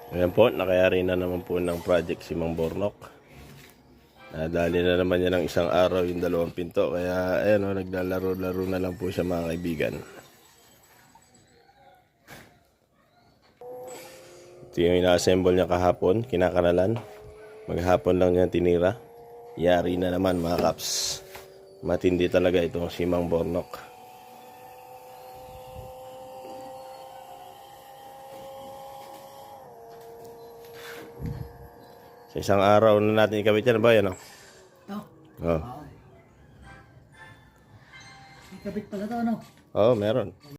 Ayan po, nakayari na naman po ng project si Mang Bornok. Nadali na naman niya ng isang araw yung dalawang pinto. Kaya ayan o, naglalaro-laro na lang po siya mga kaibigan. Ito yung ina-assemble niya kahapon, kinakaralan. Maghapon lang niya tinira. Yari na naman mga kaps. Matindi talaga itong si Mang Bornok. Sa isang araw na natin ikabit yan ba yan o? Ito. Oh. Ikabit pala ito, ano? Oh, meron.